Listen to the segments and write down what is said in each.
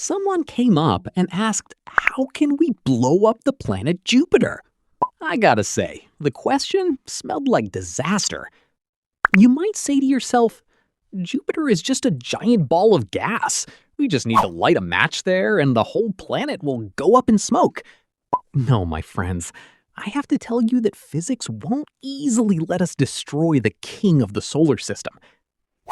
Someone came up and asked, how can we blow up the planet Jupiter? I gotta say, the question smelled like disaster. You might say to yourself, Jupiter is just a giant ball of gas. We just need to light a match there and the whole planet will go up in smoke. No, my friends, I have to tell you that physics won't easily let us destroy the king of the solar system.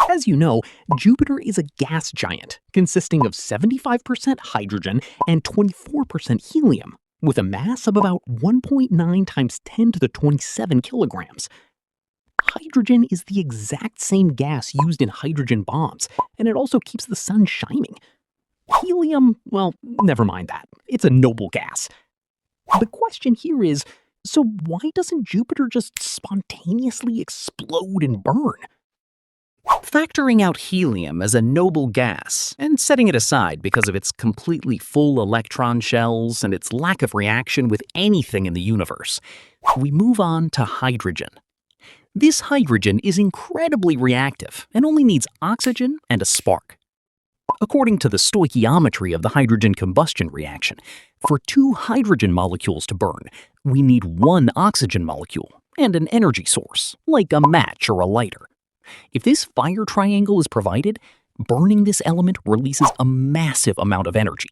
As you know, Jupiter is a gas giant consisting of 75% hydrogen and 24% helium, with a mass of about 1.9 times 10 to the 27 kilograms. Hydrogen is the exact same gas used in hydrogen bombs, and it also keeps the sun shining. Helium, well, never mind that. It's a noble gas. The question here is, so why doesn't Jupiter just spontaneously explode and burn? Factoring out helium as a noble gas and setting it aside because of its completely full electron shells and its lack of reaction with anything in the universe, we move on to hydrogen. This hydrogen is incredibly reactive and only needs oxygen and a spark. According to the stoichiometry of the hydrogen combustion reaction, for 2 hydrogen molecules to burn, we need 1 oxygen molecule and an energy source, like a match or a lighter. If this fire triangle is provided, burning this element releases a massive amount of energy.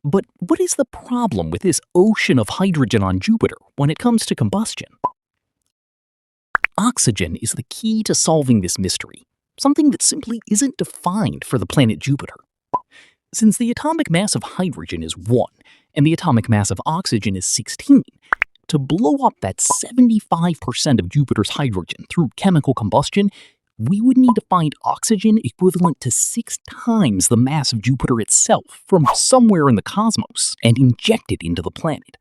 But what is the problem with this ocean of hydrogen on Jupiter when it comes to combustion? Oxygen is the key to solving this mystery, something that simply isn't defined for the planet Jupiter. Since the atomic mass of hydrogen is 1 and the atomic mass of oxygen is 16, to blow up that 75% of Jupiter's hydrogen through chemical combustion, we would need to find oxygen equivalent to 6 times the mass of Jupiter itself from somewhere in the cosmos and inject it into the planet.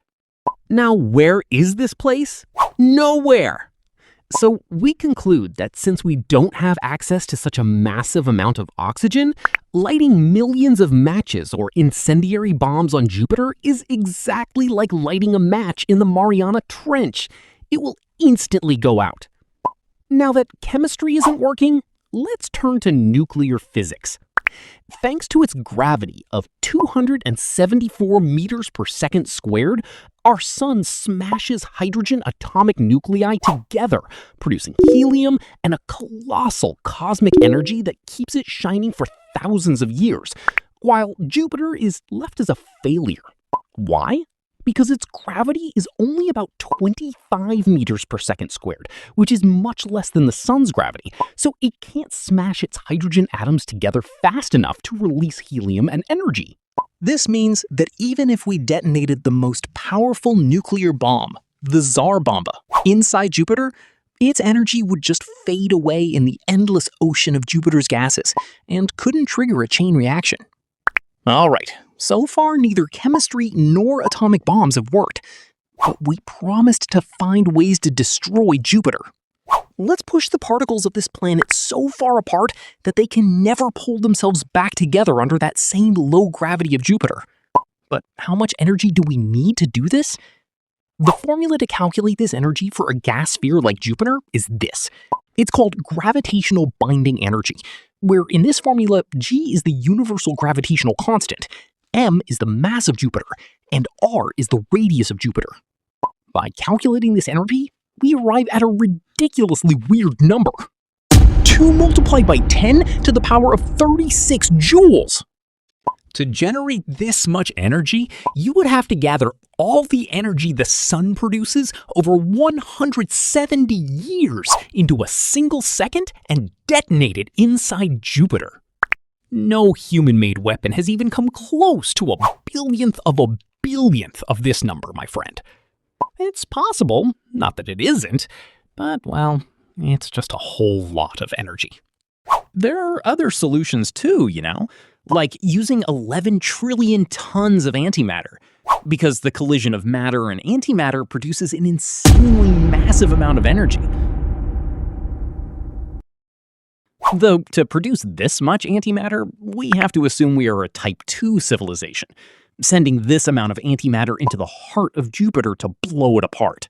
Now, where is this place? Nowhere! So we conclude that since we don't have access to such a massive amount of oxygen, lighting millions of matches or incendiary bombs on Jupiter is exactly like lighting a match in the Mariana Trench. It will instantly go out. Now that chemistry isn't working, let's turn to nuclear physics. Thanks to its gravity of 274 meters per second squared, our sun smashes hydrogen atomic nuclei together, producing helium and a colossal cosmic energy that keeps it shining for thousands of years, while Jupiter is left as a failure. Why? Because its gravity is only about 25 meters per second squared, which is much less than the sun's gravity, so it can't smash its hydrogen atoms together fast enough to release helium and energy. This means that even if we detonated the most powerful nuclear bomb, the Tsar Bomba, inside Jupiter, its energy would just fade away in the endless ocean of Jupiter's gases and couldn't trigger a chain reaction. Alright, so far neither chemistry nor atomic bombs have worked, but we promised to find ways to destroy Jupiter. Let's push the particles of this planet so far apart that they can never pull themselves back together under that same low gravity of Jupiter. But how much energy do we need to do this? The formula to calculate this energy for a gas sphere like Jupiter is this. It's called gravitational binding energy, where in this formula, G is the universal gravitational constant, M is the mass of Jupiter, and R is the radius of Jupiter. By calculating this energy, we arrive at a ridiculously weird number. 2 multiplied by 10 to the power of 36 joules! To generate this much energy, you would have to gather all the energy the sun produces over 170 years into a single second and detonate it inside Jupiter. No human-made weapon has even come close to a billionth of this number, my friend. It's possible, not that it isn't, but, well, it's just a whole lot of energy. There are other solutions too, like using 11 trillion tons of antimatter, because the collision of matter and antimatter produces an insanely massive amount of energy. Though to produce this much antimatter, we have to assume we are a Type 2 civilization, sending this amount of antimatter into the heart of Jupiter to blow it apart.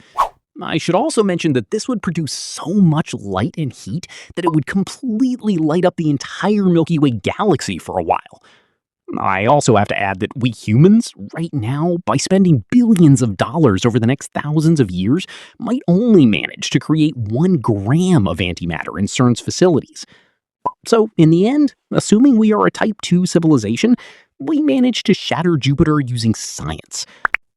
I should also mention that this would produce so much light and heat that it would completely light up the entire Milky Way galaxy for a while. I also have to add that we humans, right now, by spending billions of dollars over the next thousands of years, might only manage to create 1 gram of antimatter in CERN's facilities. So, in the end, assuming we are a Type 2 civilization, we managed to shatter Jupiter using science.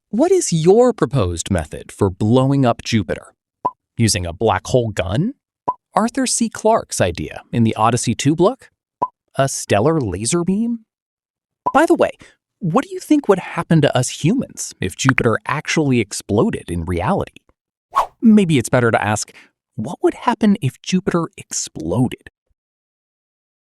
What is your proposed method for blowing up Jupiter? Using a black hole gun? Arthur C. Clarke's idea in the Odyssey 2 book? A stellar laser beam? By the way, what do you think would happen to us humans if Jupiter actually exploded in reality? Maybe it's better to ask, what would happen if Jupiter exploded?